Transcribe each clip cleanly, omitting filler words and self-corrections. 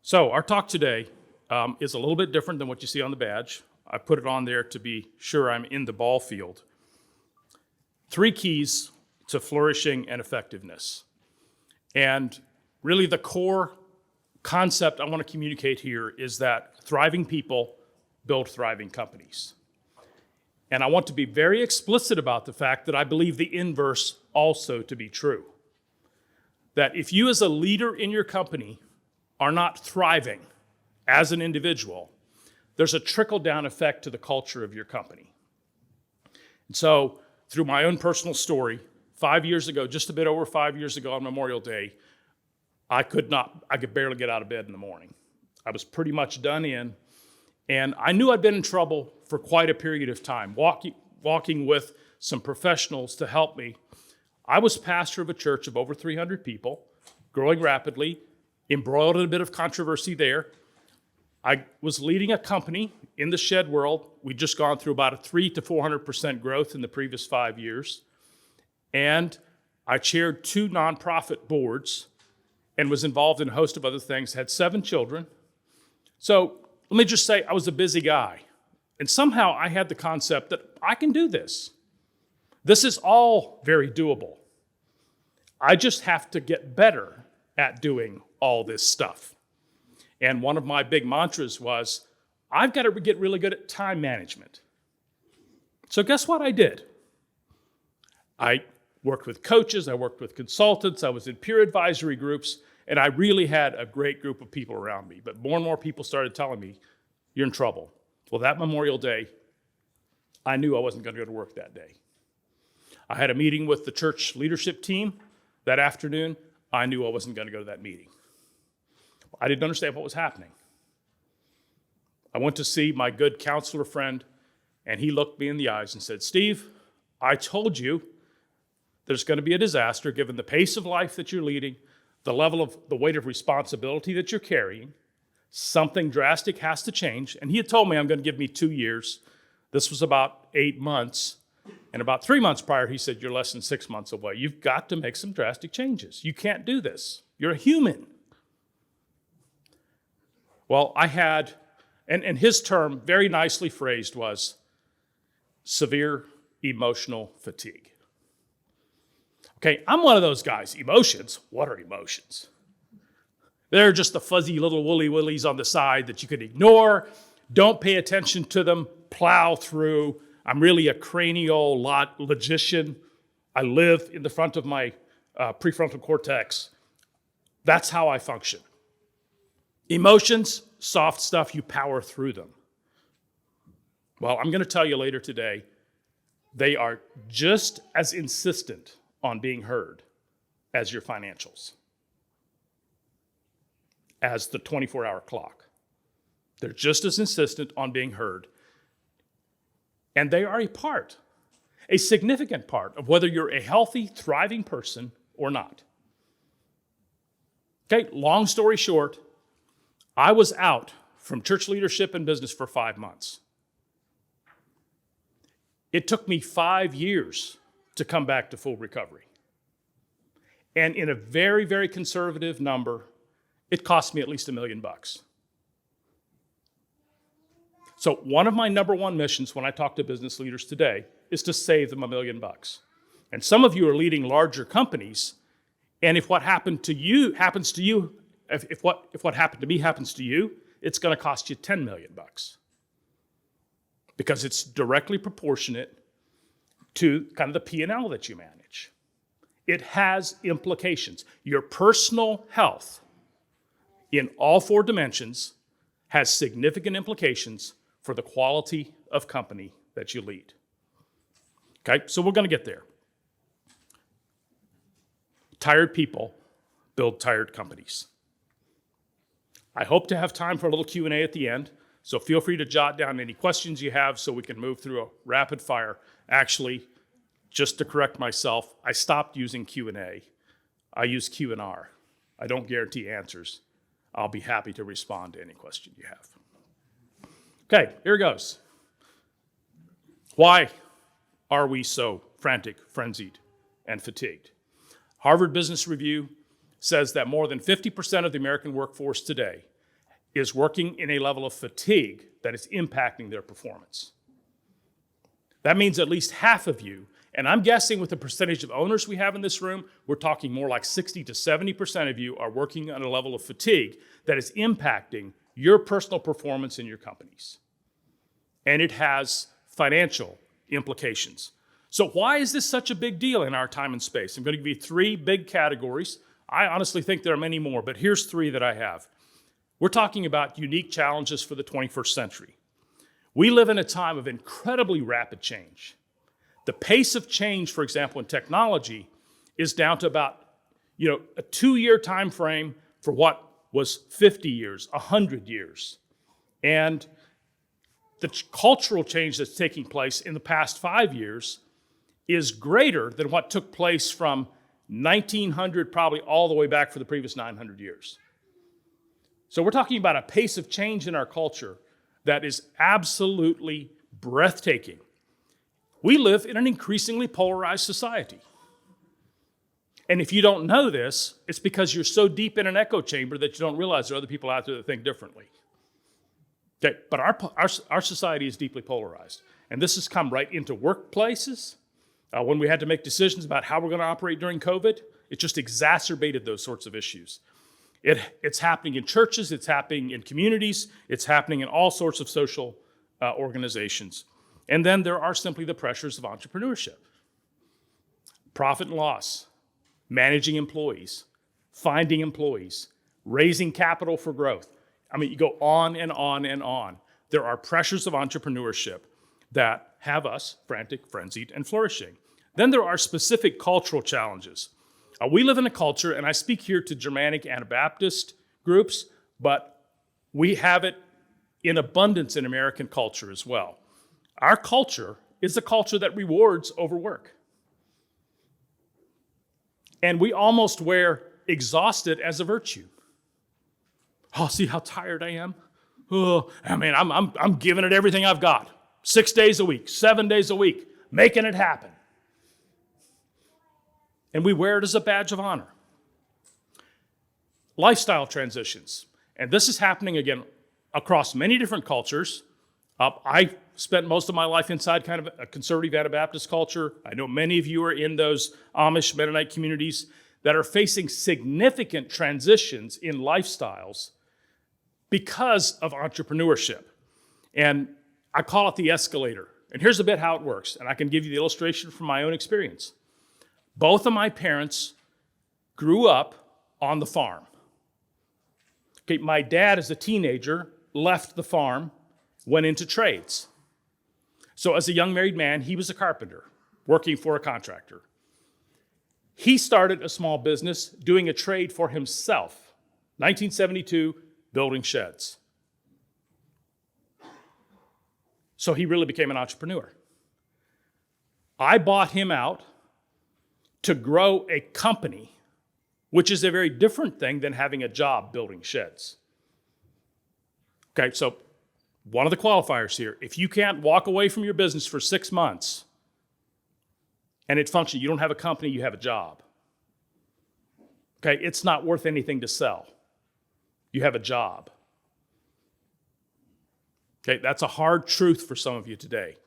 So our talk today is a little bit different than what you see on the badge. I put it on there to be sure I'm in the ball field. 3 keys to flourishing and effectiveness. And really the core concept I want to communicate here is that thriving people build thriving companies. And I want to be very explicit about the fact that I believe the inverse also to be true. That if you as a leader in your company are not thriving as an individual, there's a trickle-down effect to the culture of your company. And so, through my own personal story, 5 years ago, just a bit over 5 years ago on Memorial Day, I could barely get out of bed in the morning. I was pretty much done in, and I knew I'd been in trouble for quite a period of time, walking with some professionals to help me. I was pastor of a church of over 300 people, growing rapidly, embroiled in a bit of controversy there. I was leading a company in the shed world. We'd just gone through about a 300 to 400% growth in the previous 5 years. And I chaired 2 nonprofit boards and was involved in a host of other things, had 7 children. So let me just say I was a busy guy. And somehow I had the concept that I can do this. This is all very doable. I just have to get better at doing all this stuff. And one of my big mantras was, I've got to get really good at time management. So guess what I did? I worked with coaches, I worked with consultants, I was in peer advisory groups, and I really had a great group of people around me. But more and more people started telling me, you're in trouble. Well, that Memorial Day, I knew I wasn't going to go to work that day. I had a meeting with the church leadership team that afternoon. I knew I wasn't going to go to that meeting. I didn't understand what was happening. I went to see my good counselor friend, and he looked me in the eyes and said, Steve, I told you there's going to be a disaster given the pace of life that you're leading, the level of the weight of responsibility that you're carrying. Something drastic has to change. And he had told me I'm going to give me 2 years. This was about 8 months. And about 3 months prior, he said, you're less than 6 months away. You've got to make some drastic changes. You can't do this. You're a human. Well, I had, and his term, very nicely phrased, was severe emotional fatigue. Okay, I'm one of those guys. Emotions? What are emotions? They're just the fuzzy little woolly willies on the side that you could ignore. Don't pay attention to them. Plow through. I'm really a cranial logician. I live in the front of my prefrontal cortex. That's how I function. Emotions, soft stuff, you power through them. Well, I'm going to tell you later today, they are just as insistent on being heard as your financials, as the 24-hour clock. They're just as insistent on being heard. And they are a significant part of whether you're a healthy, thriving person or not. Okay, long story short, I was out from church leadership and business for 5 months. It took me 5 years to come back to full recovery. And in a very, very conservative number, it cost me at least $1 million. So one of my number one missions when I talk to business leaders today is to save them $1 million. And some of you are leading larger companies, and if what happened to you happens to you, if what happened to me happens to you, it's going to cost you $10 million. Because it's directly proportionate to kind of the P&L that you manage. It has implications. Your personal health in all 4 dimensions has significant implications for the quality of company that you lead. Okay, so we're going to get there. Tired people build tired companies. I hope to have time for a little Q&A at the end, so feel free to jot down any questions you have so we can move through a rapid fire. Actually, just to correct myself, I stopped using Q&A. I use Q&R. I don't guarantee answers. I'll be happy to respond to any question you have. Okay, here goes. Why are we so frantic, frenzied, and fatigued? Harvard Business Review says that more than 50% of the American workforce today is working in a level of fatigue that is impacting their performance. That means at least half of you, and I'm guessing with the percentage of owners we have in this room, we're talking more like 60 to 70% of you are working on a level of fatigue that is impacting your personal performance in your companies. And it has financial implications. So why is this such a big deal in our time and space? I'm going to give you 3 big categories. I honestly think there are many more, but here's 3 that I have. We're talking about unique challenges for the 21st century. We live in a time of incredibly rapid change. The pace of change, for example, in technology is down to about, a 2-year time frame for what was 50 years, 100 years. And the cultural change that's taking place in the past 5 years is greater than what took place from 1900 probably all the way back for the previous 900 years. So we're talking about a pace of change in our culture that is absolutely breathtaking. We live in an increasingly polarized society. And if you don't know this, it's because you're so deep in an echo chamber that you don't realize there are other people out there that think differently. Okay, but our society is deeply polarized. And this has come right into workplaces. When we had to make decisions about how we're going to operate during COVID, it just exacerbated those sorts of issues. It's happening in churches, it's happening in communities, it's happening in all sorts of social organizations. And then there are simply the pressures of entrepreneurship. Profit and loss, managing employees, finding employees, raising capital for growth. I mean, you go on and on and on. There are pressures of entrepreneurship that have us frantic, frenzied, and flourishing. Then there are specific cultural challenges. We live in a culture, and I speak here to Germanic Anabaptist groups, but we have it in abundance in American culture as well. Our culture is a culture that rewards overwork. And we almost wear exhausted as a virtue. Oh, see how tired I am? Oh, I'm giving it everything I've got. 6 days a week, 7 days a week, making it happen. And we wear it as a badge of honor. Lifestyle transitions. And this is happening, again, across many different cultures. I spent most of my life inside kind of a conservative Anabaptist culture. I know many of you are in those Amish Mennonite communities that are facing significant transitions in lifestyles because of entrepreneurship. And I call it the escalator. And here's a bit how it works. And I can give you the illustration from my own experience. Both of my parents grew up on the farm. Okay, my dad, as a teenager, left the farm, went into trades. So as a young married man, he was a carpenter, working for a contractor. He started a small business doing a trade for himself. 1972, building sheds. So he really became an entrepreneur. I bought him out to grow a company, which is a very different thing than having a job building sheds. Okay, so one of the qualifiers here, if you can't walk away from your business for 6 months and it functions, you don't have a company, you have a job. Okay, it's not worth anything to sell. You have a job. Okay, that's a hard truth for some of you today.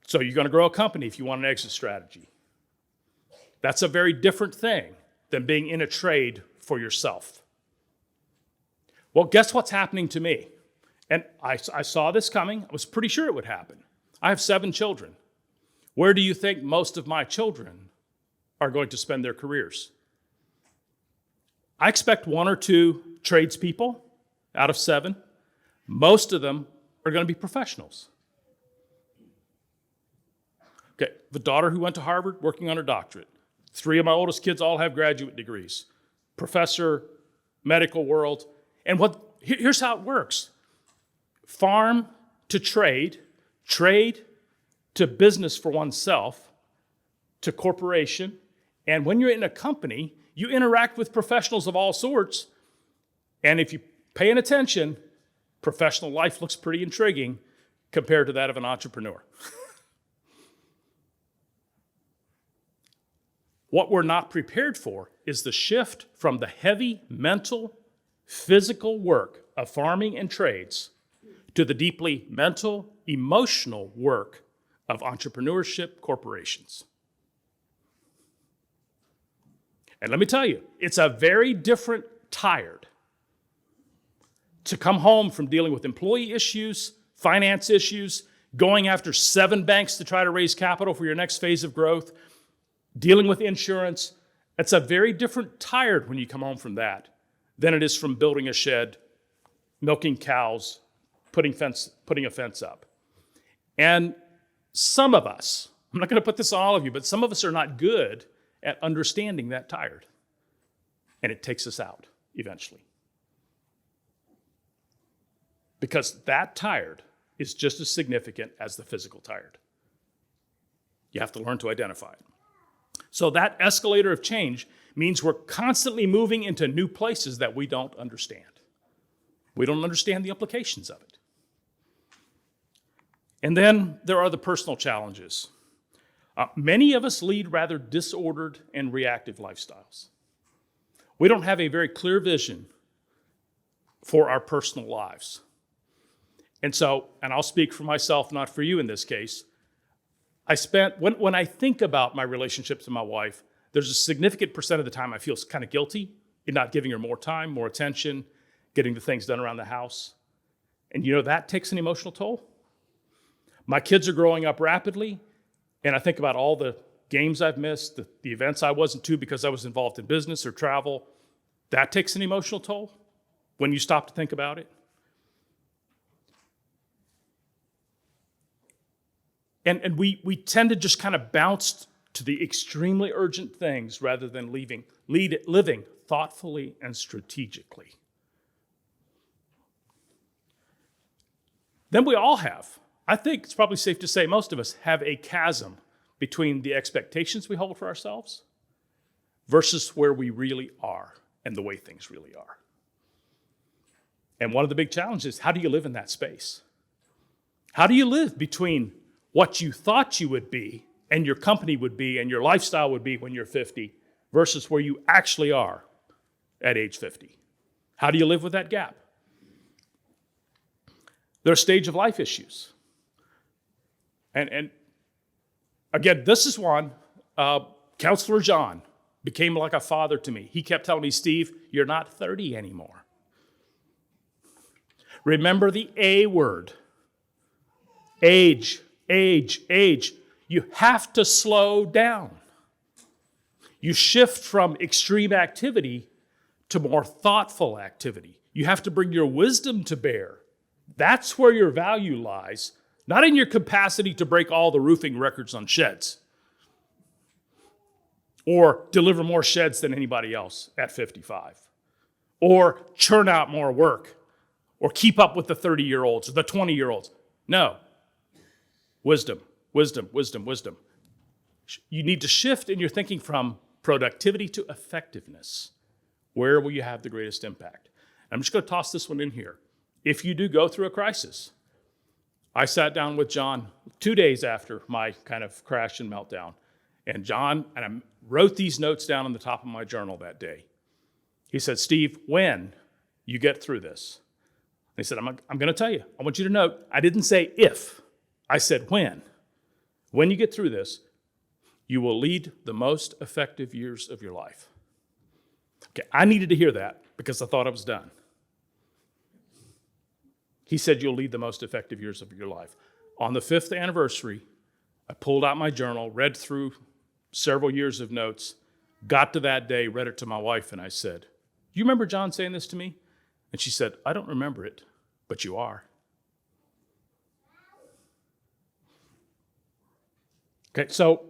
So you're going to grow a company if you want an exit strategy. That's a very different thing than being in a trade for yourself. Well, guess what's happening to me? And I saw this coming. I was pretty sure it would happen. I have 7 children. Where do you think most of my children are going to spend their careers? I expect 1 or 2 tradespeople out of 7. Most of them are going to be professionals. Okay, the daughter who went to Harvard, working on her doctorate. 3 of my oldest kids all have graduate degrees. Professor, medical world. And here's how it works. Farm to trade, trade to business for oneself, to corporation. And when you're in a company, you interact with professionals of all sorts. And if you're paying attention, professional life looks pretty intriguing compared to that of an entrepreneur. What we're not prepared for is the shift from the heavy mental, physical work of farming and trades to the deeply mental, emotional work of entrepreneurship corporations. And let me tell you, it's a very different tired to come home from dealing with employee issues, finance issues, going after 7 banks to try to raise capital for your next phase of growth, dealing with insurance. It's a very different tired when you come home from that than it is from building a shed, milking cows, putting a fence up. And some of us, I'm not going to put this on all of you, but some of us are not good at understanding that tired. And it takes us out eventually. Because that tired is just as significant as the physical tired. You have to learn to identify it. So that escalator of change means we're constantly moving into new places that we don't understand. We don't understand the implications of it. And then there are the personal challenges. Many of us lead rather disordered and reactive lifestyles. We don't have a very clear vision for our personal lives. And so, and I'll speak for myself, not for you in this case, when I think about my relationship to my wife, there's a significant percent of the time I feel kind of guilty in not giving her more time, more attention, getting the things done around the house. And you know, that takes an emotional toll. My kids are growing up rapidly, and I think about all the games I've missed, the events I wasn't to because I was involved in business or travel. That takes an emotional toll when you stop to think about it. And we tend to just kind of bounce to the extremely urgent things rather than living thoughtfully and strategically. Then we all have, I think it's probably safe to say most of us have a chasm between the expectations we hold for ourselves versus where we really are and the way things really are. And one of the big challenges is, how do you live in that space? How do you live between what you thought you would be and your company would be and your lifestyle would be when you're 50 versus where you actually are at age 50? How do you live with that gap? There are stage of life issues. And again, this is one, Counselor John became like a father to me. He kept telling me, Steve, you're not 30 anymore. Remember the A word. Age. You have to slow down. You shift from extreme activity to more thoughtful activity. You have to bring your wisdom to bear. That's where your value lies, not in your capacity to break all the roofing records on sheds or deliver more sheds than anybody else at 55 or churn out more work or keep up with the 30-year-olds or the 20-year-olds. No. Wisdom. You need to shift in your thinking from productivity to effectiveness. Where will you have the greatest impact? I'm just going to toss this one in here. If you do go through a crisis, I sat down with John 2 days after my kind of crash and meltdown, and I wrote these notes down on the top of my journal that day. He said, Steve, when you get through this, he said, I'm going to tell you. I want you to note, I didn't say if. I said when. When you get through this, you will lead the most effective years of your life. Okay, I needed to hear that because I thought I was done. He said you'll lead the most effective years of your life. On the 5th anniversary, I pulled out my journal, read through several years of notes, got to that day, read it to my wife, and I said, you remember John saying this to me? And she said, I don't remember it, but you are. Okay, so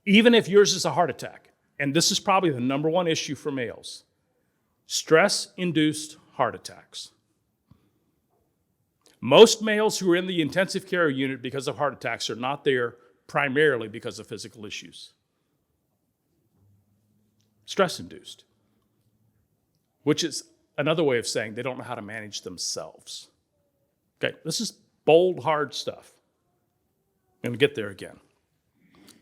even if yours is a heart attack, and this is probably the number one issue for males, stress-induced heart attacks. Most males who are in the intensive care unit because of heart attacks are not there primarily because of physical issues. Stress-induced, which is another way of saying they don't know how to manage themselves. Okay, this is bold, hard stuff. I'm going to get there again.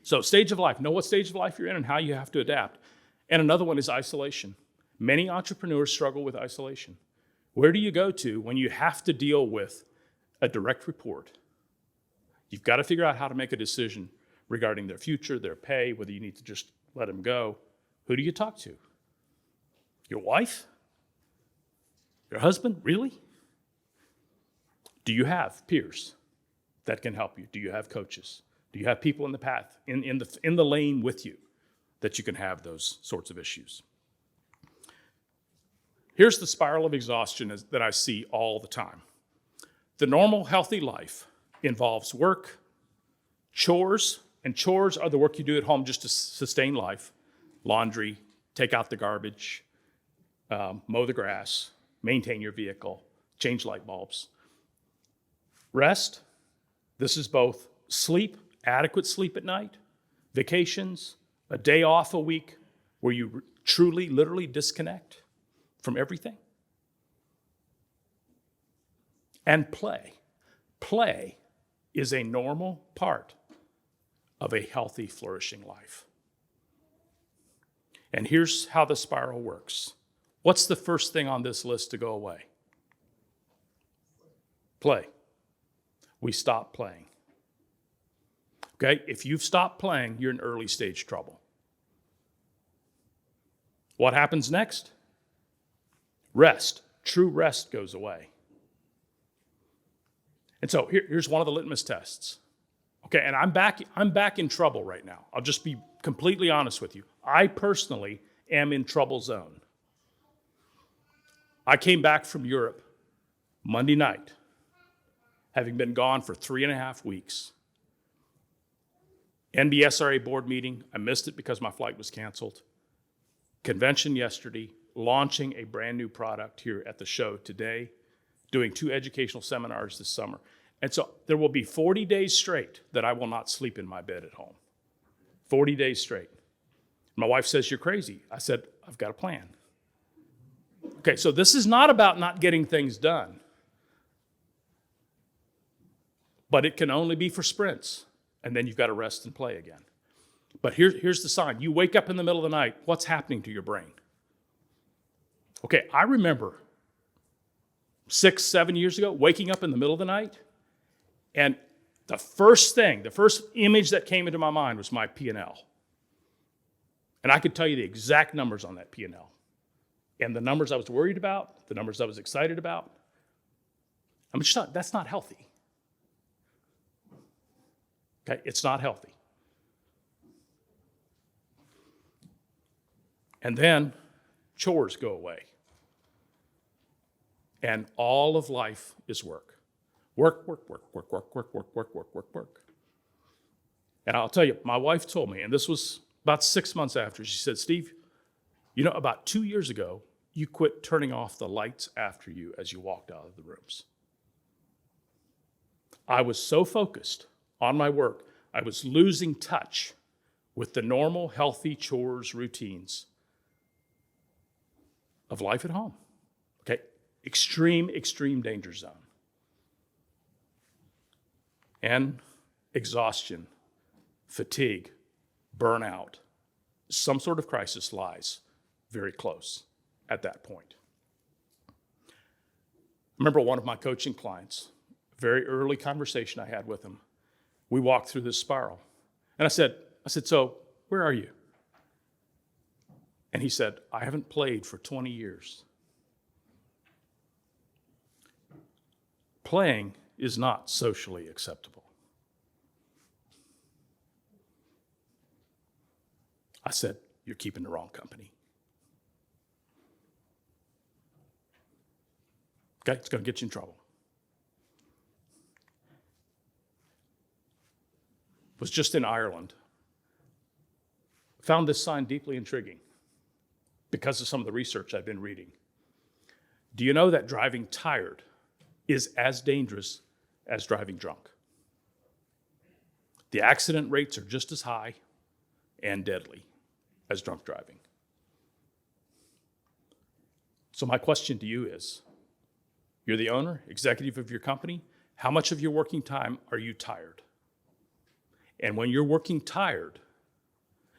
So stage of life, know what stage of life you're in and how you have to adapt. And another one is isolation. Many entrepreneurs struggle with isolation. Where do you go to when you have to deal with a direct report? You've got to figure out how to make a decision regarding their future, their pay, whether you need to just let them go. Who do you talk to? Your wife? Your husband? Really? Do you have peers that can help you? Do you have coaches? Do you have people in the path, in the lane with you that you can have those sorts of issues? Here's the spiral of exhaustion that I see all the time. The normal, healthy life involves work, chores, and chores are the work you do at home just to sustain life. Laundry, take out the garbage, mow the grass, maintain your vehicle, change light bulbs. Rest, this is both sleep, adequate sleep at night, vacations, a day off a week where you truly, literally disconnect from everything. And play. Play is a normal part of a healthy, flourishing life. And here's how the spiral works. What's the first thing on this list to go away? Play. We stop playing. Okay, if you've stopped playing, you're in early stage trouble. What happens next? Rest. True rest goes away. And so here's one of the litmus tests. Okay, and I'm back in trouble right now. I'll just be completely honest with you. I personally am in trouble zone. I came back from Europe Monday night, having been gone for 3.5 weeks. NBSRA board meeting, I missed it because my flight was canceled. Convention yesterday, launching a brand new product here at the show today, doing 2 educational seminars this summer. And so there will be 40 days straight that I will not sleep in my bed at home. 40 days straight. My wife says, "You're crazy." I said, "I've got a plan." Okay, so this is not about not getting things done. But it can only be for sprints. And then you've got to rest and play again. But here's the sign. You wake up in the middle of the night, what's happening to your brain? Okay, I remember 6, 7 years ago, waking up in the middle of the night, and the first image that came into my mind was my P&L. And I could tell you the exact numbers on that P&L. And the numbers I was worried about, the numbers I was excited about. I'm just not, that's not healthy. Okay, it's not healthy. And then chores go away. And all of life is work. Work, work, work, work, work, work, work, work, work, work, work. And I'll tell you, my wife told me, and this was about 6 months after, she said, "Steve, you know, about 2 years ago, you quit turning off the lights after you as you walked out of the rooms." I was so focused on my work, I was losing touch with the normal, healthy chores, routines of life at home. Okay, extreme, extreme danger zone. And exhaustion, fatigue, burnout, some sort of crisis lies very close at that point. I remember one of my coaching clients, very early conversation I had with him. We walked through this spiral. And I said, "So where are you?" And he said, "I haven't played for 20 years. Playing is not socially acceptable." I said, "You're keeping the wrong company." Okay, it's going to get you in trouble. Was just in Ireland. Found this sign deeply intriguing because of some of the research I've been reading. Do you know that driving tired is as dangerous as driving drunk? The accident rates are just as high and deadly as drunk driving. So my question to you is, you're the owner, executive of your company, how much of your working time are you tired? And when you're working tired,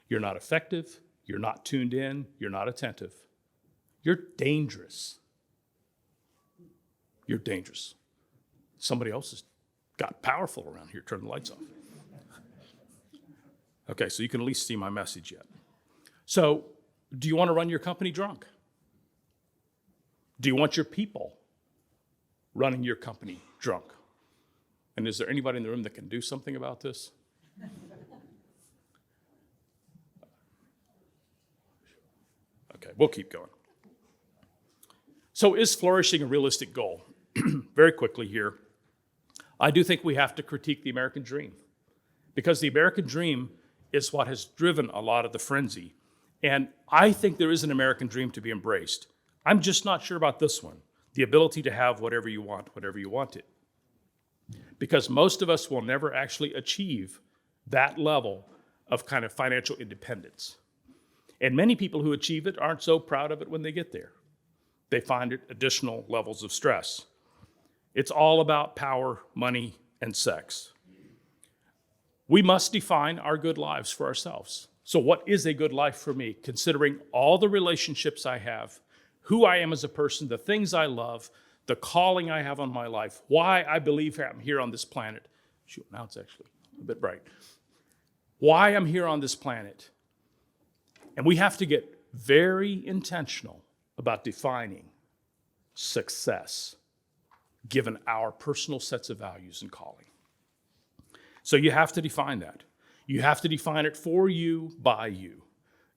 you're not effective, you're not tuned in, you're not attentive. You're dangerous. you're dangerous. Somebody else has got powerful around here. Turn the lights off. Okay, so you can at least see my message yet. So, do you want to run your company drunk? Do you want your people running your company drunk? And is there anybody in the room that can do something about this? Okay, we'll keep going. So is flourishing a realistic goal? Very quickly here, I do think we have to critique the American dream, because the American dream is what has driven a lot of the frenzy. And I think there is an American dream to be embraced. I'm just not sure about this one, the ability to have whatever you want, whatever you want it. Because most of us will never actually achieve that level of kind of financial independence. And many people who achieve it aren't so proud of it when they get there. They find it additional levels of stress. It's all about power, money, and sex. We must define our good lives for ourselves. So what is a good life for me, considering all the relationships I have, who I am as a person, the things I love, the calling I have on my life, why I believe I'm here on this planet. Shoot, now it's actually a bit bright. Why I'm here on this planet. And we have to get very intentional about defining success, given our personal sets of values and calling. So you have to define that. You have to define it for you, by you,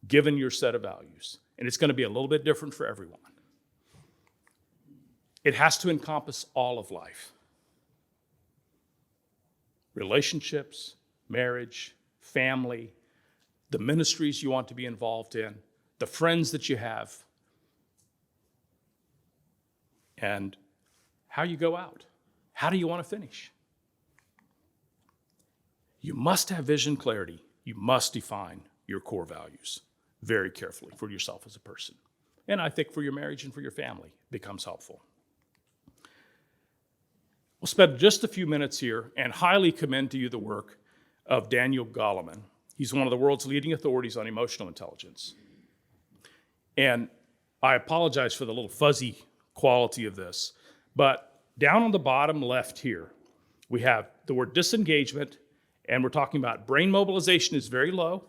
given your set of values. And it's going to be a little bit different for everyone. It has to encompass all of life. Relationships, marriage, family, the ministries you want to be involved in, the friends that you have, and how you go out. How do you want to finish? You must have vision clarity. You must define your core values very carefully for yourself as a person. And I think for your marriage and for your family, it becomes helpful. We'll spend just a few minutes here and highly commend to you the work of Daniel Goleman. He's one of the world's leading authorities on emotional intelligence. And I apologize for the little fuzzy quality of this, but down on the bottom left here, we have the word disengagement, and we're talking about brain mobilization is very low,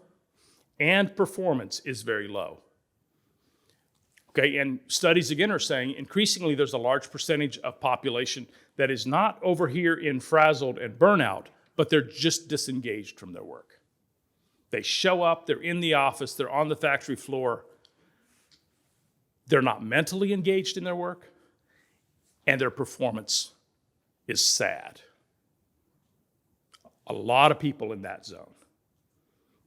and performance is very low. Okay, and studies again are saying increasingly there's a large percentage of population that is not over here in frazzled and burnout, but they're just disengaged from their work. They show up, they're in the office, they're on the factory floor. They're not mentally engaged in their work, and their performance is sad. A lot of people in that zone.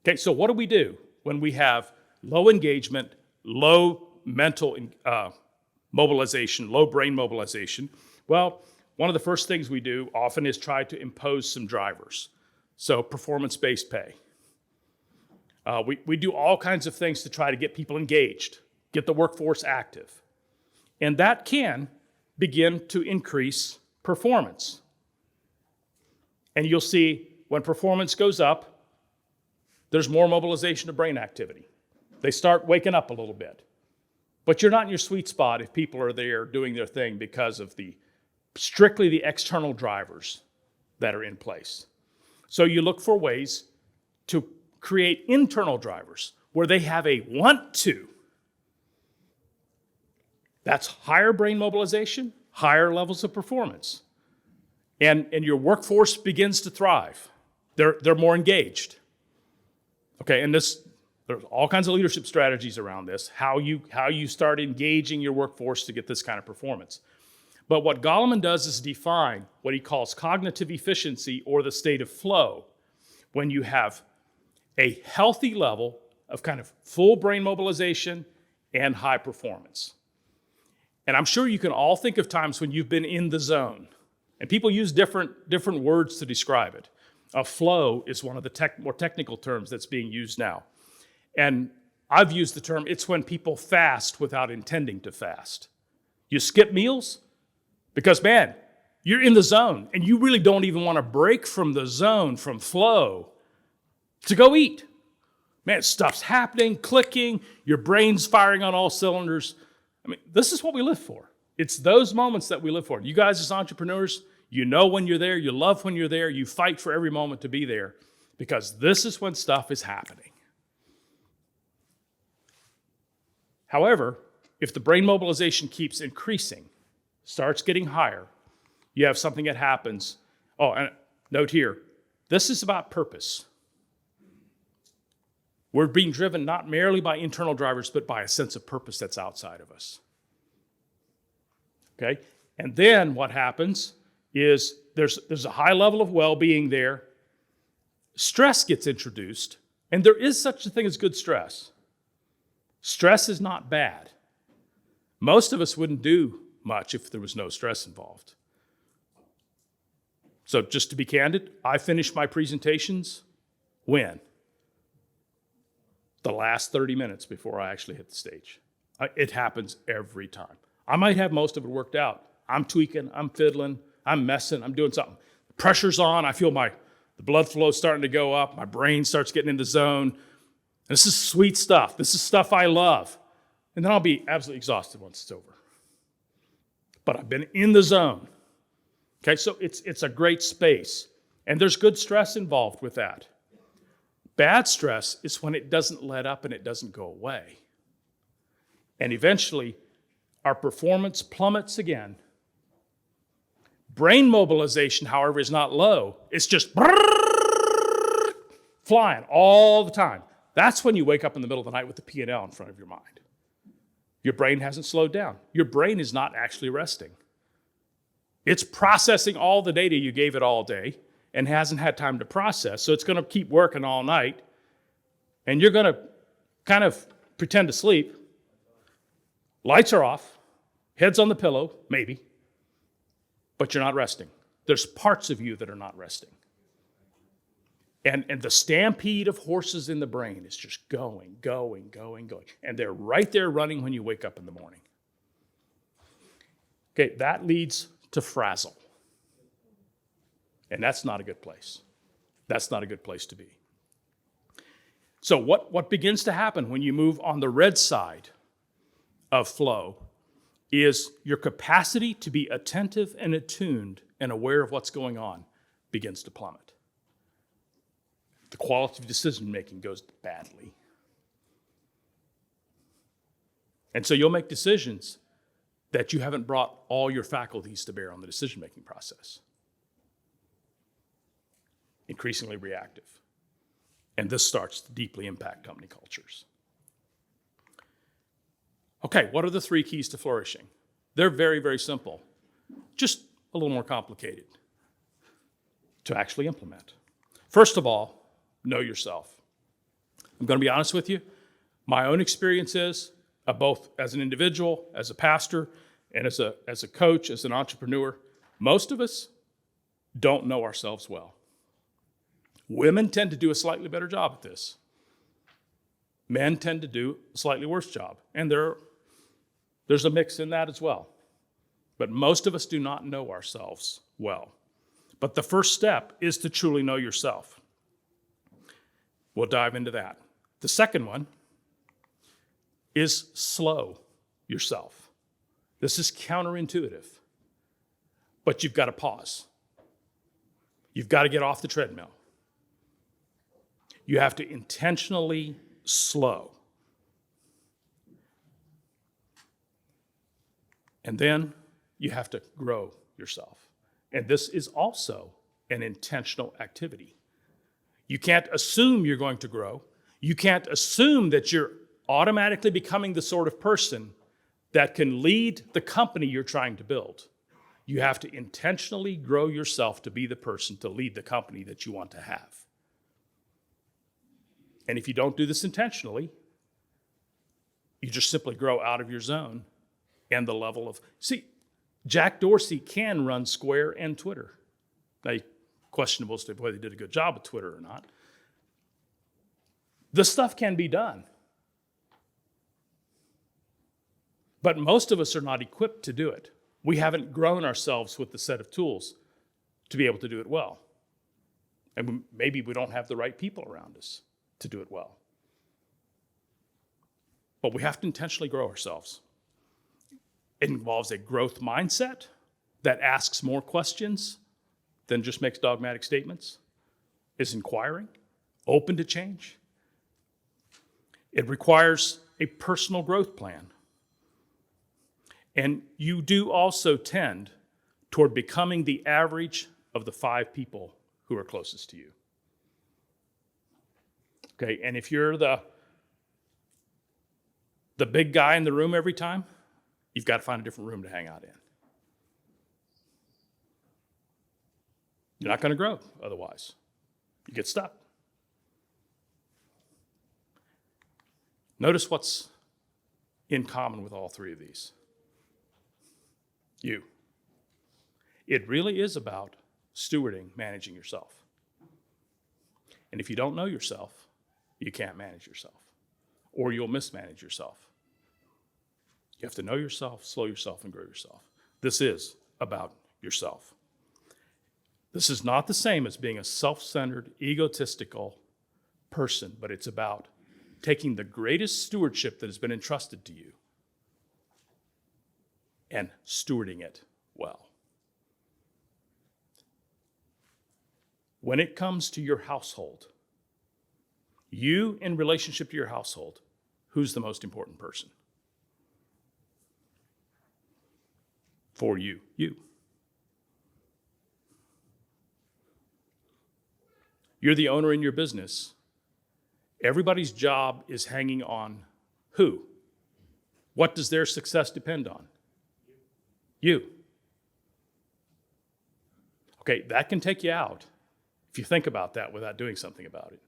Okay, so what do we do when we have low engagement, low mental mobilization, low brain mobilization? Well, one of the first things we do often is try to impose some drivers. So performance-based pay. We do all kinds of things to try to get people engaged, get the workforce active. And that can begin to increase performance. And you'll see when performance goes up, there's more mobilization of brain activity. They start waking up a little bit. But you're not in your sweet spot if people are there doing their thing because of strictly the external drivers that are in place. So you look for ways to create internal drivers where they have a want to. That's higher brain mobilization, higher levels of performance. And your workforce begins to thrive. They're more engaged. Okay, and there's all kinds of leadership strategies around this, how you start engaging your workforce to get this kind of performance. But what Goleman does is define what he calls cognitive efficiency, or the state of flow, when you have a healthy level of kind of full brain mobilization and high performance. And I'm sure you can all think of times when you've been in the zone. And people use different words to describe it. A flow is one of the more technical terms that's being used now. And I've used the term, it's when people fast without intending to fast. You skip meals because, man, you're in the zone and you really don't even want to break from the zone, from flow, to go eat. Man, stuff's happening, clicking, your brain's firing on all cylinders. I mean, this is what we live for. It's those moments that we live for. You guys as entrepreneurs, you know when you're there, you love when you're there, you fight for every moment to be there because this is when stuff is happening. However, if the brain mobilization keeps increasing, starts getting higher, you have something that happens. Oh, and note here, this is about purpose. We're being driven not merely by internal drivers, but by a sense of purpose that's outside of us. Okay? And then what happens is there's a high level of well-being there. Stress gets introduced, and there is such a thing as good stress. Stress is not bad. Most of us wouldn't do much if there was no stress involved. So just to be candid, I finish my presentations when? The last 30 minutes before I actually hit the stage. It happens every time. I might have most of it worked out. I'm tweaking, I'm fiddling, I'm messing, I'm doing something. The pressure's on, I feel the blood flow starting to go up, my brain starts getting in the zone. This is sweet stuff. This is stuff I love. And then I'll be absolutely exhausted once it's over. But I've been in the zone. Okay, so it's a great space. And there's good stress involved with that. Bad stress is when it doesn't let up and it doesn't go away. And eventually, our performance plummets again. Brain mobilization, however, is not low. It's just flying all the time. That's when you wake up in the middle of the night with the P&L in front of your mind. Your brain hasn't slowed down. Your brain is not actually resting. It's processing all the data you gave it all day and hasn't had time to process, so it's going to keep working all night, and you're going to kind of pretend to sleep. Lights are off, head's on the pillow, maybe, but you're not resting. There's parts of you that are not resting. And the stampede of horses in the brain is just going. And they're right there running when you wake up in the morning. Okay, that leads to frazzle. And that's not a good place. That's not a good place to be. So what begins to happen when you move on the red side of flow is your capacity to be attentive and attuned and aware of what's going on begins to plummet. The quality of decision-making goes badly. And so you'll make decisions that you haven't brought all your faculties to bear on the decision-making process. Increasingly reactive. And this starts to deeply impact company cultures. Okay, what are the 3 keys to flourishing? They're very, very simple. Just a little more complicated to actually implement. First of all, know yourself. I'm going to be honest with you. My own experience is, both as an individual, as a pastor, and as a coach, as an entrepreneur, most of us don't know ourselves well. Women tend to do a slightly better job at this. Men tend to do a slightly worse job. And there's a mix in that as well. But most of us do not know ourselves well. But the first step is to truly know yourself. We'll dive into that. The second one is slow yourself. This is counterintuitive, but you've got to pause. You've got to get off the treadmill. You have to intentionally slow. And then you have to grow yourself. And this is also an intentional activity. You can't assume you're going to grow. You can't assume that you're automatically becoming the sort of person that can lead the company you're trying to build. You have to intentionally grow yourself to be the person to lead the company that you want to have. And if you don't do this intentionally, you just simply grow out of your zone and the level of... See, Jack Dorsey can run Square and Twitter. Now, questionable as to whether he did a good job with Twitter or not. The stuff can be done. But most of us are not equipped to do it. We haven't grown ourselves with the set of tools to be able to do it well. And maybe we don't have the right people around us to do it well. But we have to intentionally grow ourselves. It involves a growth mindset that asks more questions than just makes dogmatic statements, is inquiring, open to change. It requires a personal growth plan. And you do also tend toward becoming the average of the 5 people who are closest to you. Okay, and if you're the big guy in the room every time, you've got to find a different room to hang out in. You're not going to grow otherwise. You get stuck. Notice what's in common with all 3 of these. You. It really is about stewarding, managing yourself. And if you don't know yourself, you can't manage yourself, or you'll mismanage yourself. You have to know yourself, slow yourself, and grow yourself. This is about yourself. This is not the same as being a self-centered, egotistical person, but it's about taking the greatest stewardship that has been entrusted to you and stewarding it well. When it comes to your household, you in relationship to your household, who's the most important person? For you, you. You're the owner in your business. Everybody's job is hanging on who? What does their success depend on? You. Okay, that can take you out if you think about that without doing something about it.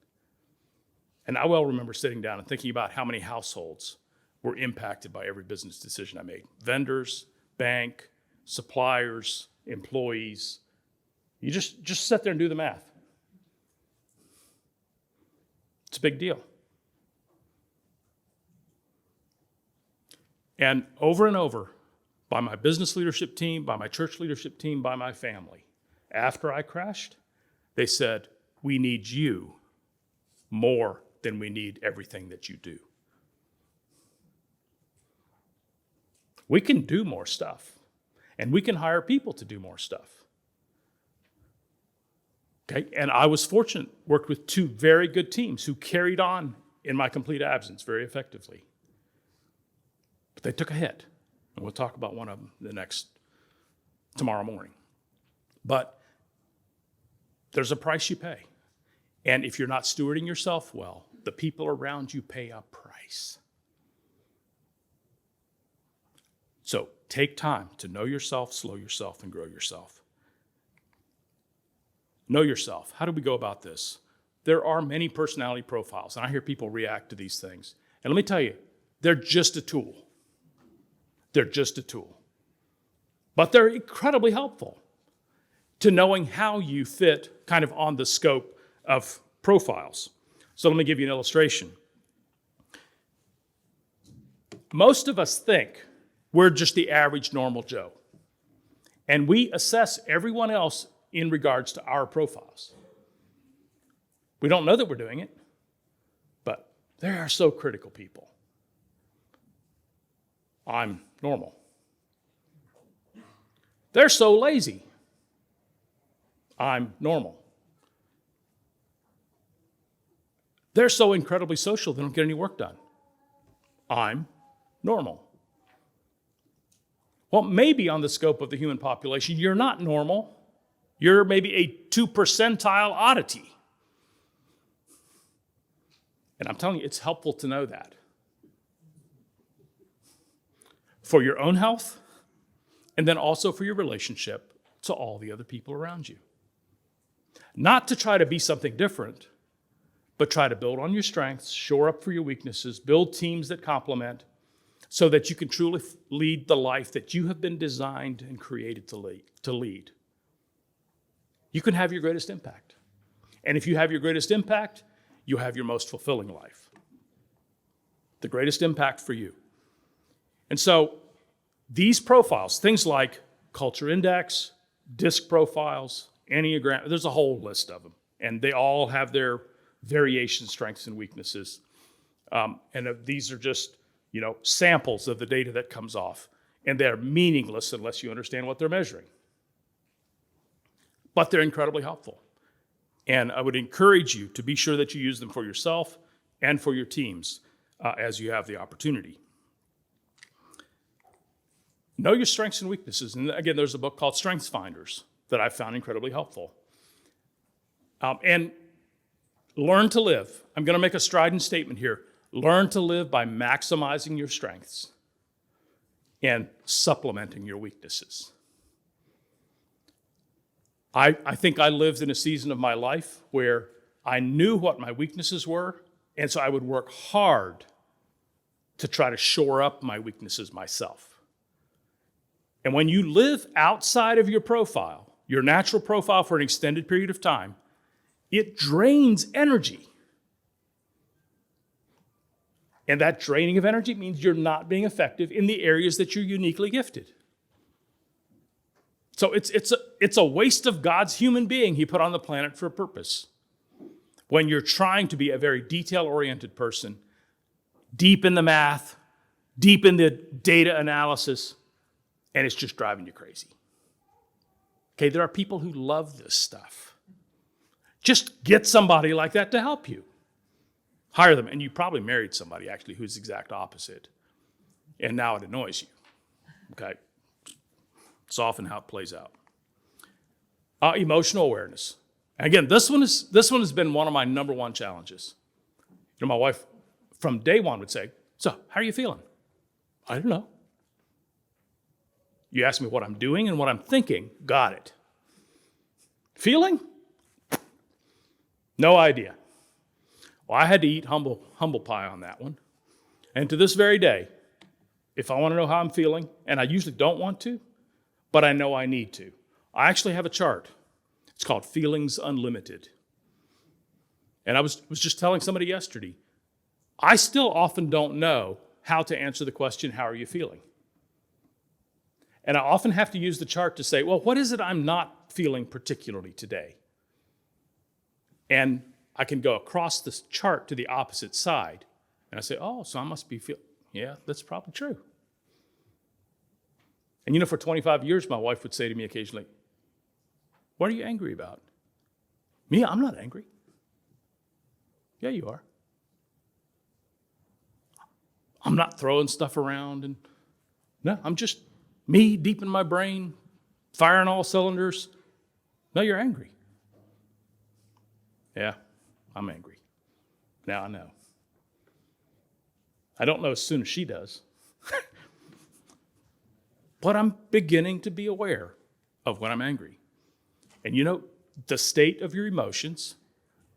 And I well remember sitting down and thinking about how many households were impacted by every business decision I made. Vendors, bank, suppliers, employees. You just sit there and do the math. It's a big deal. And over, by my business leadership team, by my church leadership team, by my family, after I crashed, they said, we need you more than we need everything that you do. We can do more stuff, and we can hire people to do more stuff. Okay, and I was fortunate, worked with 2 very good teams who carried on in my complete absence very effectively. But they took a hit, and we'll talk about one of them tomorrow morning. But there's a price you pay. And if you're not stewarding yourself well, the people around you pay a price. So take time to know yourself, slow yourself, and grow yourself. Know yourself. How do we go about this? There are many personality profiles, and I hear people react to these things. And let me tell you, they're just a tool. They're just a tool. But they're incredibly helpful to knowing how you fit kind of on the scope of profiles. So let me give you an illustration. Most of us think we're just the average normal Joe. And we assess everyone else in regards to our profiles. We don't know that we're doing it, but there are so critical people. I'm normal. They're so lazy. I'm normal. They're so incredibly social, they don't get any work done. I'm normal. Well, maybe on the scope of the human population, you're not normal. You're maybe a 2 percentile oddity. And I'm telling you, it's helpful to know that. For your own health, and then also for your relationship to all the other people around you. Not to try to be something different, but try to build on your strengths, shore up for your weaknesses, build teams that complement, so that you can truly lead the life that you have been designed and created to lead. You can have your greatest impact. And if you have your greatest impact, you'll have your most fulfilling life. The greatest impact for you. And so these profiles, things like culture index, DISC profiles, Enneagram, there's a whole list of them. And they all have their variation, strengths, and weaknesses. And these are just, samples of the data that comes off. and they're meaningless unless you understand what they're measuring. But they're incredibly helpful. And I would encourage you to be sure that you use them for yourself and for your teams as you have the opportunity. Know your strengths and weaknesses. And again, there's a book called Strengths Finders that I found incredibly helpful. And learn to live. I'm going to make a strident statement here. Learn to live by maximizing your strengths and supplementing your weaknesses. I think I lived in a season of my life where I knew what my weaknesses were, and so I would work hard to try to shore up my weaknesses myself. And when you live outside of your profile, your natural profile for an extended period of time, it drains energy. And that draining of energy means you're not being effective in the areas that you're uniquely gifted. So it's a waste of God's human being he put on the planet for a purpose. When you're trying to be a very detail-oriented person, deep in the math, deep in the data analysis, and it's just driving you crazy. Okay, there are people who love this stuff. Just get somebody like that to help you. Hire them, and you probably married somebody actually who's the exact opposite, and now it annoys you. Okay, it's often how it plays out. Emotional awareness. Again, this one has been one of my number one challenges. You know, my wife from day one would say, "So, how are you feeling?" I don't know. You ask me what I'm doing and what I'm thinking, got it. Feeling? No idea. Well, I had to eat humble pie on that one. And to this very day, if I want to know how I'm feeling, and I usually don't want to, but I know I need to, I actually have a chart. It's called Feelings Unlimited. And I was just telling somebody yesterday, I still often don't know how to answer the question, how are you feeling? And I often have to use the chart to say, well, what is it I'm not feeling particularly today? And I can go across this chart to the opposite side. And I say, oh, so I must be feeling, yeah, that's probably true. And you know, for 25 years, my wife would say to me occasionally, what are you angry about? Me, I'm not angry. Yeah, you are. I'm not throwing stuff around. And no, I'm just me deep in my brain, firing all cylinders. No, you're angry. Yeah, I'm angry. Now I know. I don't know as soon as she does. But I'm beginning to be aware of when I'm angry. And you know, the state of your emotions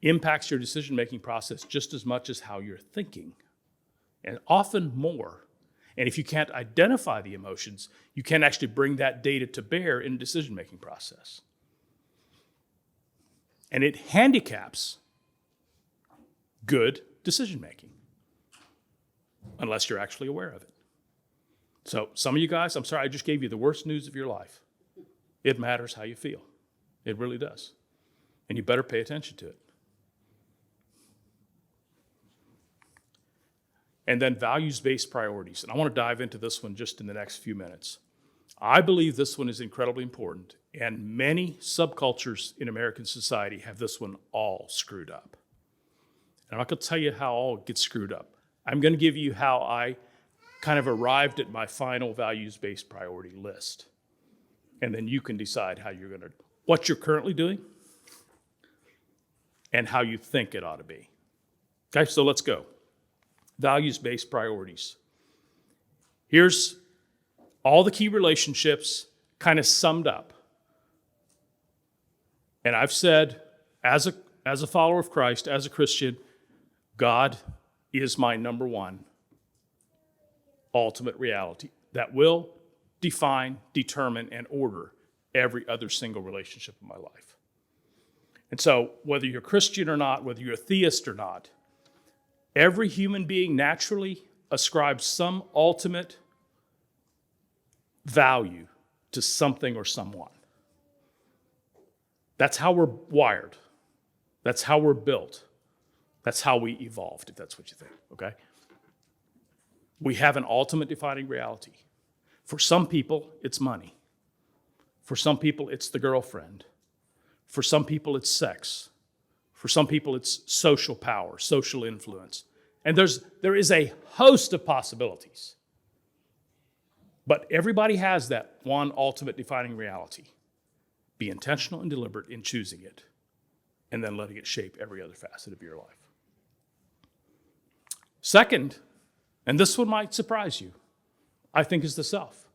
impacts your decision-making process just as much as how you're thinking, and often more. And if you can't identify the emotions, you can't actually bring that data to bear in a decision-making process. And it handicaps good decision-making, unless you're actually aware of it. So some of you guys, I'm sorry, I just gave you the worst news of your life. It matters how you feel. It really does. And you better pay attention to it. And then values-based priorities. And I want to dive into this one just in the next few minutes. I believe this one is incredibly important, and many subcultures in American society have this one all screwed up. And I'm not going to tell you how all gets screwed up. I'm going to give you how I kind of arrived at my final values-based priority list. And then you can decide how you're going to, what you're currently doing and how you think it ought to be. Okay, so let's go. Values-based priorities. Here's all the key relationships kind of summed up. And I've said, as a follower of Christ, as a Christian, God is my number one ultimate reality that will define, determine, and order every other single relationship in my life. And so whether you're Christian or not, whether you're a theist or not, every human being naturally ascribes some ultimate value to something or someone. That's how we're wired. That's how we're built. That's how we evolved, if that's what you think, okay? We have an ultimate defining reality. For some people, it's money. For some people, it's the girlfriend. For some people, it's sex. For some people, it's social power, social influence. And there is a host of possibilities. But everybody has that one ultimate defining reality. Be intentional and deliberate in choosing it, and then letting it shape every other facet of your life. Second, and this one might surprise you, I think is the self.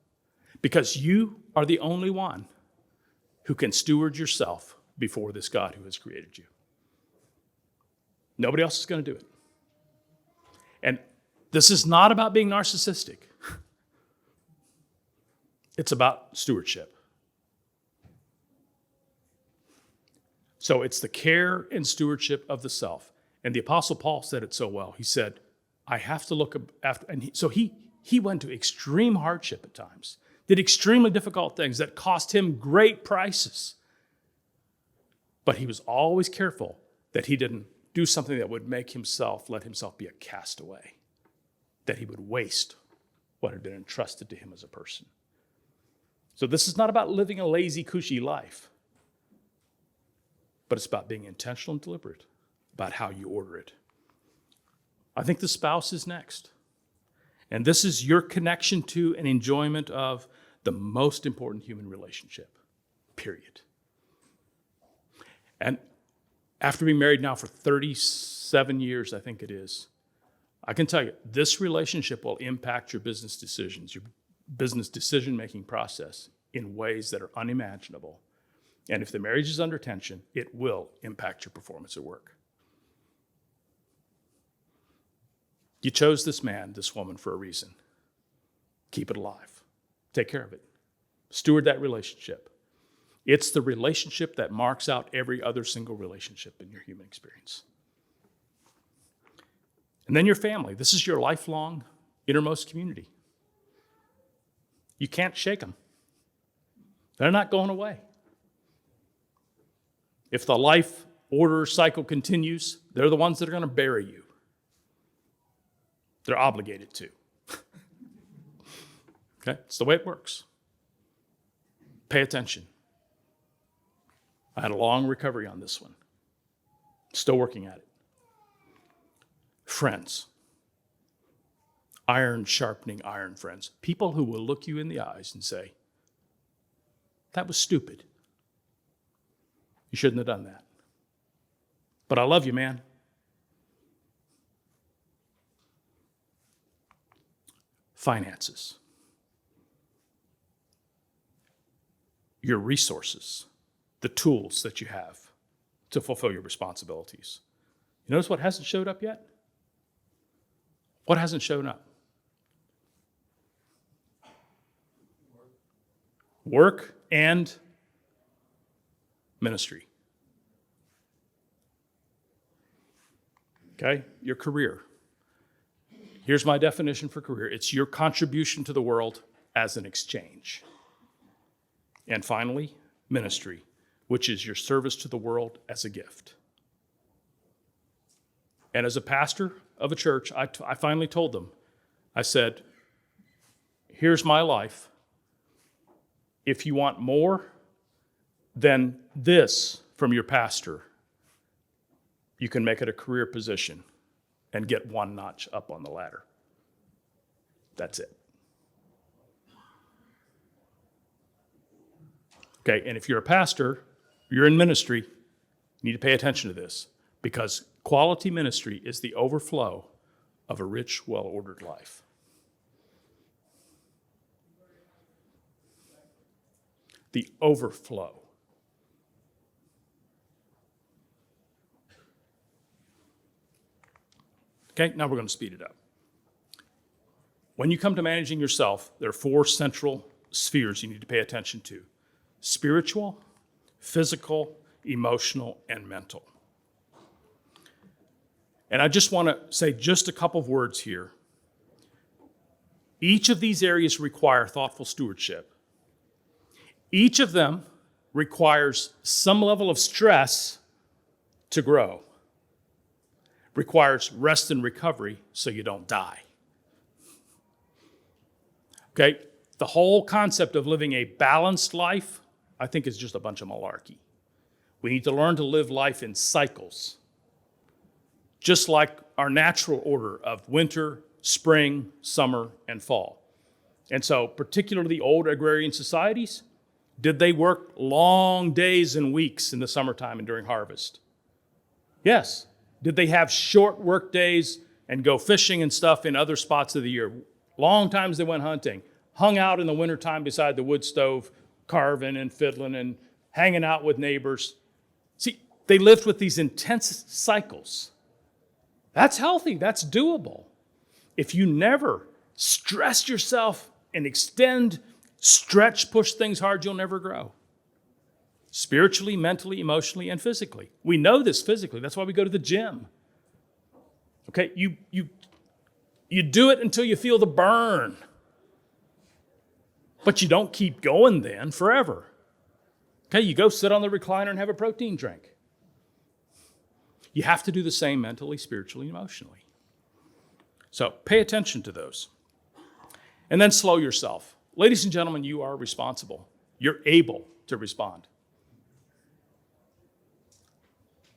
Because you are the only one who can steward yourself before this God who has created you. Nobody else is going to do it. And this is not about being narcissistic. It's about stewardship. So it's the care and stewardship of the self. And the Apostle Paul said it so well. He said, I have to look after, and so he went to extreme hardship at times, did extremely difficult things that cost him great prices. But he was always careful that he didn't do something that would let himself be a castaway, that he would waste what had been entrusted to him as a person. So this is not about living a lazy, cushy life, but it's about being intentional and deliberate about how you order it. I think the spouse is next. And this is your connection to and enjoyment of the most important human relationship, period. And after being married now for 37 years, I think it is, I can tell you, this relationship will impact your business decisions, your business decision-making process in ways that are unimaginable. And if the marriage is under tension, it will impact your performance at work. You chose this man, this woman, for a reason. Keep it alive. Take care of it. Steward that relationship. It's the relationship that marks out every other single relationship in your human experience. And then your family. This is your lifelong innermost community. You can't shake them. They're not going away. If the life order cycle continues, they're the ones that are going to bury you. They're obligated to. Okay? It's the way it works. Pay attention. I had a long recovery on this one. Still working at it. Friends. Iron sharpening iron, friends. People who will look you in the eyes and say, that was stupid. You shouldn't have done that. But I love you, man. Finances. Your resources, the tools that you have to fulfill your responsibilities. You notice what hasn't showed up yet? What hasn't shown up? Work and ministry. Okay? Your career. Here's my definition for career. It's your contribution to the world as an exchange. And finally, ministry, which is your service to the world as a gift. And as a pastor of a church, I finally told them, I said, here's my life. If you want more than this from your pastor, you can make it a career position and get one notch up on the ladder. That's it. Okay, and if you're a pastor, you're in ministry, you need to pay attention to this, because quality ministry is the overflow of a rich, well-ordered life. The overflow. Okay, now we're going to speed it up. When you come to managing yourself, there are 4 central spheres you need to pay attention to: spiritual, physical, emotional, and mental. And I just want to say just a couple of words here. Each of these areas require thoughtful stewardship. Each of them requires some level of stress to grow. Requires rest and recovery so you don't die. Okay, The whole concept of living a balanced life, I think, is just a bunch of malarkey. We need to learn to live life in cycles, just like our natural order of winter, spring, summer, and fall. And so, particularly old agrarian societies, did they work long days and weeks in the summertime and during harvest? Yes. Did they have short work days and go fishing and stuff in other spots of the year? Long times they went hunting, hung out in the wintertime beside the wood stove, carving and fiddling and hanging out with neighbors. See, they lived with these intense cycles. That's healthy, that's doable. If you never stress yourself and extend, stretch, push things hard, you'll never grow. Spiritually, mentally, emotionally, and physically. We know this physically. That's why we go to the gym. Okay, you do it until you feel the burn. But you don't keep going then forever. Okay, you go sit on the recliner and have a protein drink. You have to do the same mentally, spiritually, and emotionally. So pay attention to those. And then slow yourself. Ladies and gentlemen, you are responsible. You're able to respond.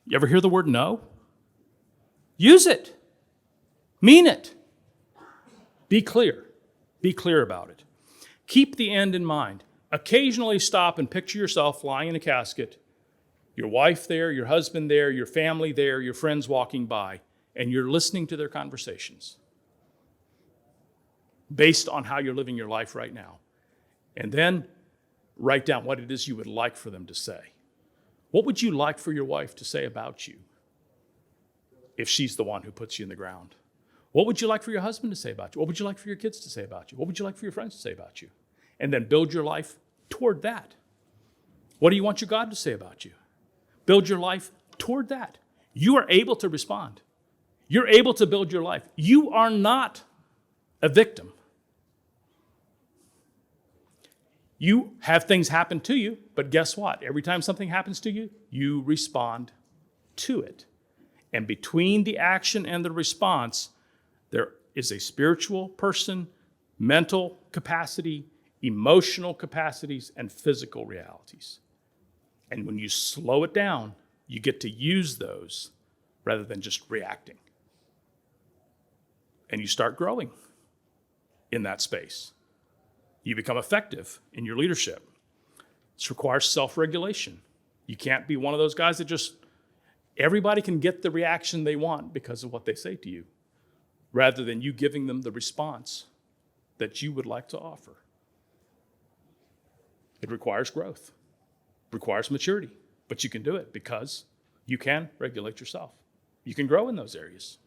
You ever hear the word no? Use it. Mean it. Be clear. Be clear about it. Keep the end in mind. Occasionally stop and picture yourself lying in a casket, your wife there, your husband there, your family there, your friends walking by, and you're listening to their conversations based on how you're living your life right now. And then write down what it is you would like for them to say. What would you like for your wife to say about you if she's the one who puts you in the ground? What would you like for your husband to say about you? What would you like for your kids to say about you? What would you like for your friends to say about you? And then build your life toward that. What do you want your God to say about you? Build your life toward that. You are able to respond. You're able to build your life. You are not a victim. You have things happen to you, but guess what? Every time something happens to you, you respond to it. And between the action and the response, there is a spiritual person, mental capacity, emotional capacities, and physical realities. And when you slow it down, you get to use those rather than just reacting. And you start growing in that space. You become effective in your leadership. This requires self-regulation. You can't be one of those guys that just, everybody can get the reaction they want because of what they say to you, rather than you giving them the response that you would like to offer. It requires growth, requires maturity, but you can do it because you can regulate yourself. You can grow in those areas.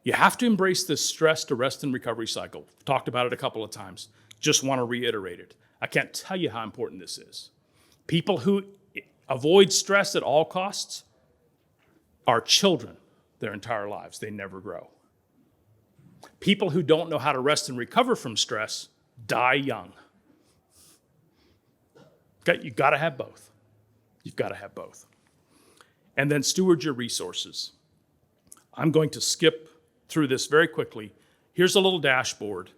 You have to embrace this stress to rest and recovery cycle. We've talked about it a couple of times. Just want to reiterate it. I can't tell you how important this is. People who avoid stress at all costs are children their entire lives. They never grow. People who don't know how to rest and recover from stress die young. Okay, you've got to have both. You've got to have both. And then steward your resources. I'm going to skip through this very quickly. Here's a little dashboard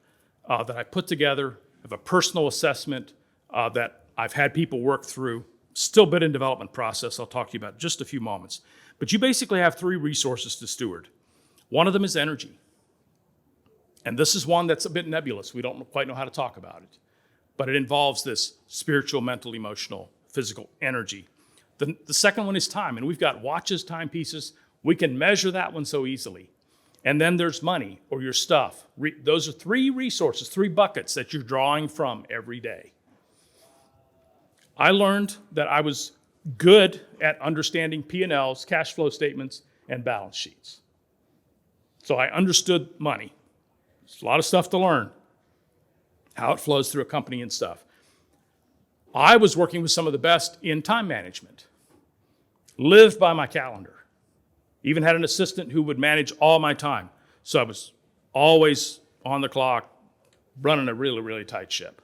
that I put together of a personal assessment that I've had people work through. Still been in development process. I'll talk to you about it in just a few moments. But you basically have 3 resources to steward. One of them is energy. And this is one that's a bit nebulous. We don't quite know how to talk about it. But it involves this spiritual, mental, emotional, physical energy. The second one is time. And we've got watches, timepieces. We can measure that one so easily. And then there's money or your stuff. Those are 3 resources, 3 buckets that you're drawing from every day. I learned that I was good at understanding P&Ls, cash flow statements, and balance sheets. So I understood money. There's a lot of stuff to learn, how it flows through a company and stuff. I was working with some of the best in time management, lived by my calendar. Even had an assistant who would manage all my time. So I was always on the clock, running a really, really tight ship.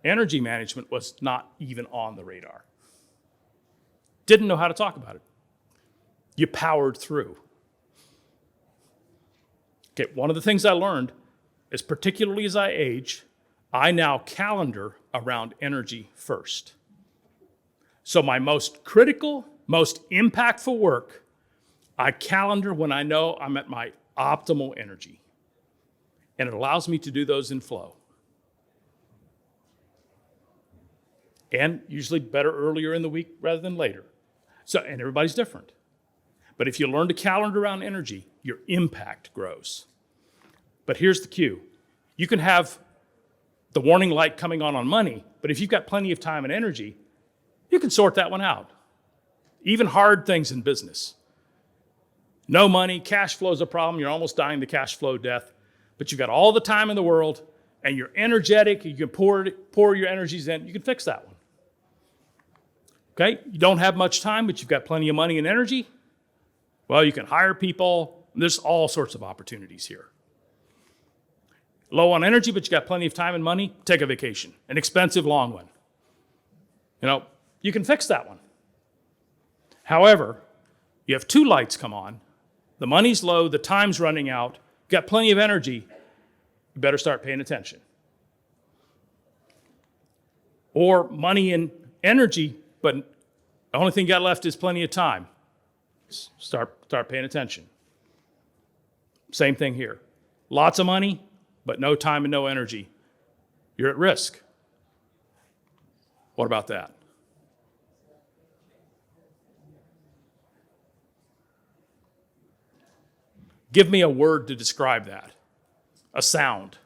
Energy management was not even on the radar. Didn't know how to talk about it. You powered through. Okay, one of the things I learned as particularly as I age, I now calendar around energy first. So my most critical, most impactful work, I calendar when I know I'm at my optimal energy. And it allows me to do those in flow. And usually better earlier in the week rather than later. So, and everybody's different. But if you learn to calendar around energy, your impact grows. But here's the cue. You can have the warning light coming on money, but if you've got plenty of time and energy, you can sort that one out. Even hard things in business. No money, cash flow is a problem, you're almost dying the cash flow death, but you've got all the time in the world, and you're energetic, you can pour your energies in, you can fix that one. Okay, you don't have much time, but you've got plenty of money and energy. Well, you can hire people. There's all sorts of opportunities here. Low on energy, but you got plenty of time and money, take a vacation, an expensive long one. You can fix that one. However, you have two lights come on, the money's low, the time's running out, you got plenty of energy, you better start paying attention. Or money and energy, but the only thing you got left is plenty of time. Start paying attention. Same thing here. Lots of money, but no time and no energy. You're at risk. What about that? Give me a word to describe that. A sound.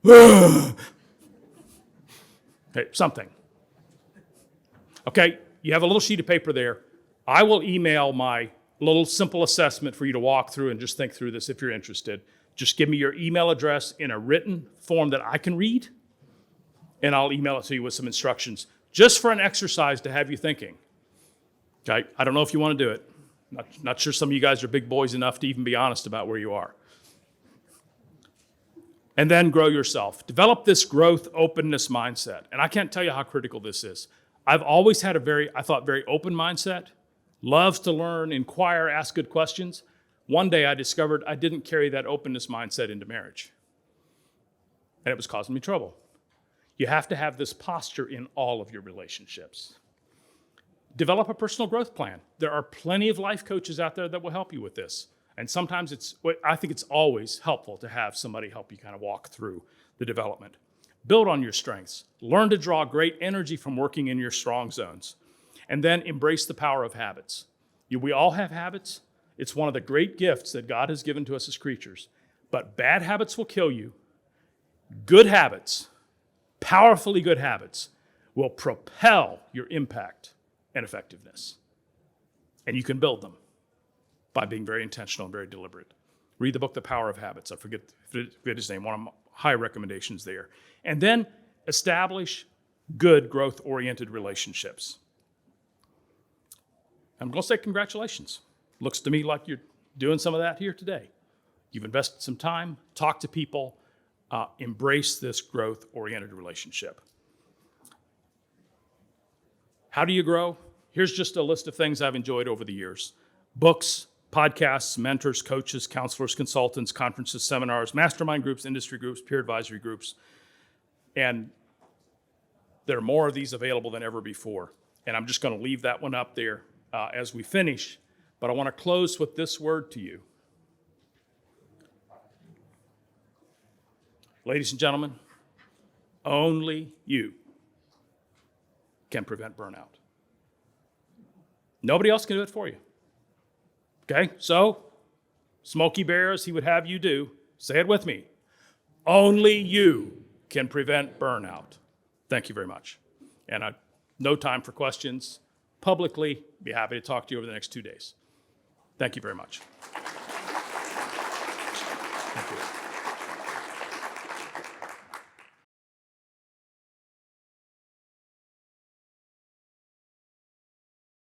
Okay, something. Okay, you have a little sheet of paper there. I will email my little simple assessment for you to walk through and just think through this if you're interested. Just give me your email address in a written form that I can read, and I'll email it to you with some instructions, just for an exercise to have you thinking. Okay, I don't know if you want to do it. Not sure some of you guys are big boys enough to even be honest about where you are. And then grow yourself. Develop this growth openness mindset. And I can't tell you how critical this is. I've always had a very open mindset. Loves to learn, inquire, ask good questions. One day I discovered I didn't carry that openness mindset into marriage. And it was causing me trouble. You have to have this posture in all of your relationships. Develop a personal growth plan. There are plenty of life coaches out there that will help you with this. And sometimes I think it's always helpful to have somebody help you kind of walk through the development. Build on your strengths. Learn to draw great energy from working in your strong zones. And then embrace the power of habits. We all have habits. It's one of the great gifts that God has given to us as creatures. But bad habits will kill you. Good habits, powerfully good habits, will propel your impact and effectiveness. And you can build them by being very intentional and very deliberate. Read the book, The Power of Habits. I forget his name, one of my high recommendations there. And then establish good growth-oriented relationships. I'm going to say congratulations. Looks to me like you're doing some of that here today. You've invested some time, talked to people, embrace this growth-oriented relationship. How do you grow? Here's just a list of things I've enjoyed over the years. Books, podcasts, mentors, coaches, counselors, consultants, conferences, seminars, mastermind groups, industry groups, peer advisory groups. And there are more of these available than ever before. And I'm just going to leave that one up there as we finish. But I want to close with this word to you. Ladies and gentlemen, only you can prevent burnout. Nobody else can do it for you. Okay, so Smokey Bear, as he would have you do, say it with me. Only you can prevent burnout. Thank you very much. And no time for questions. Publicly, be happy to talk to you over the next 2 days. Thank you very much.